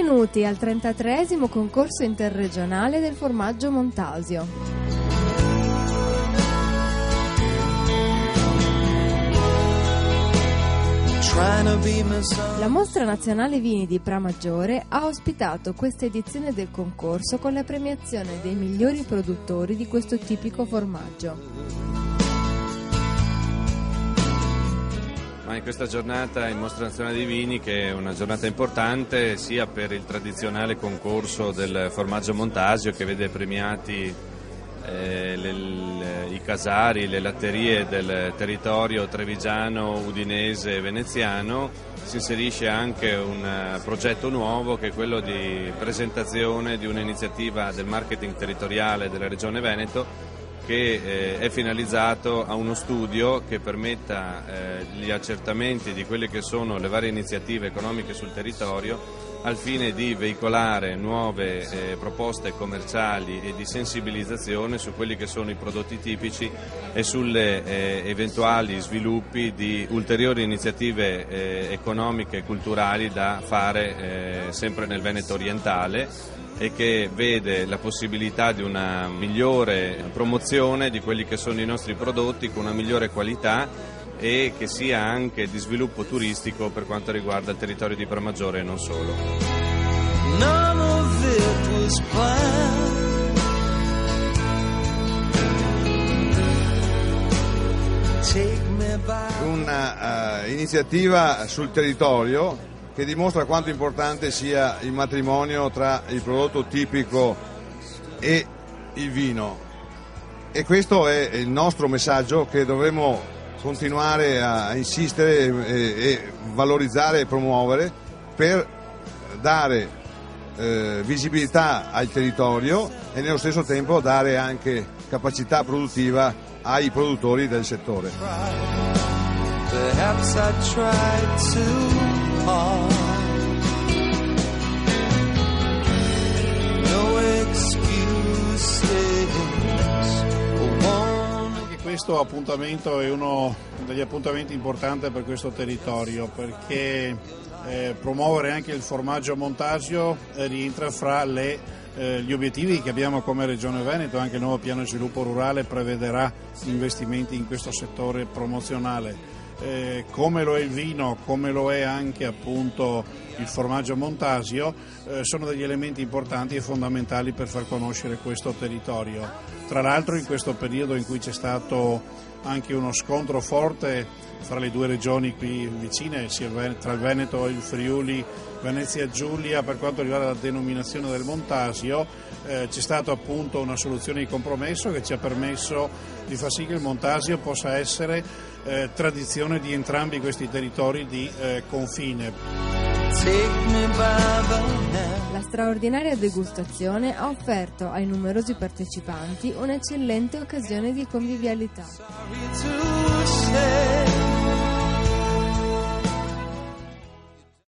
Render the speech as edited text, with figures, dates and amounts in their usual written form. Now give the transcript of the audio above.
Benvenuti al 33esimo concorso interregionale del formaggio Montasio. La Mostra Nazionale Vini di Pramaggiore ha ospitato questa edizione del concorso con la premiazione dei migliori produttori di questo tipico formaggio. Ma in questa giornata in Mostra Nazionale dei Vini, che è una giornata importante sia per il tradizionale concorso del formaggio Montasio, che vede premiati i casari, le latterie del territorio trevigiano, udinese e veneziano, si inserisce anche un progetto nuovo che è quello di presentazione di un'iniziativa del marketing territoriale della Regione Veneto, che è finalizzato a uno studio che permetta gli accertamenti di quelle che sono le varie iniziative economiche sul territorio, al fine di veicolare nuove proposte commerciali e di sensibilizzazione su quelli che sono i prodotti tipici e sulle eventuali sviluppi di ulteriori iniziative economiche e culturali da fare sempre nel Veneto orientale, e che vede la possibilità di una migliore promozione di quelli che sono i nostri prodotti con una migliore qualità, e che sia anche di sviluppo turistico per quanto riguarda il territorio di Pramaggiore e non solo. Una iniziativa sul territorio che dimostra quanto importante sia il matrimonio tra il prodotto tipico e il vino, e questo è il nostro messaggio che dovremo continuare a insistere e valorizzare e promuovere per dare visibilità al territorio e nello stesso tempo dare anche capacità produttiva ai produttori del settore. Questo appuntamento è uno degli appuntamenti importanti per questo territorio, perché promuovere anche il formaggio Montasio rientra fra gli obiettivi che abbiamo come Regione Veneto. Anche il nuovo piano di sviluppo rurale prevederà investimenti in questo settore promozionale. Come lo è il vino, come lo è anche appunto il formaggio Montasio, sono degli elementi importanti e fondamentali per far conoscere questo territorio. Tra l'altro in questo periodo in cui c'è stato anche uno scontro forte fra le due regioni qui vicine, sia tra il Veneto e il Friuli, Venezia Giulia, per quanto riguarda la denominazione del Montasio, c'è stata appunto una soluzione di compromesso che ci ha permesso di far sì che il Montasio possa essere tradizione di entrambi questi territori di confine. La straordinaria degustazione ha offerto ai numerosi partecipanti un'eccellente occasione di convivialità.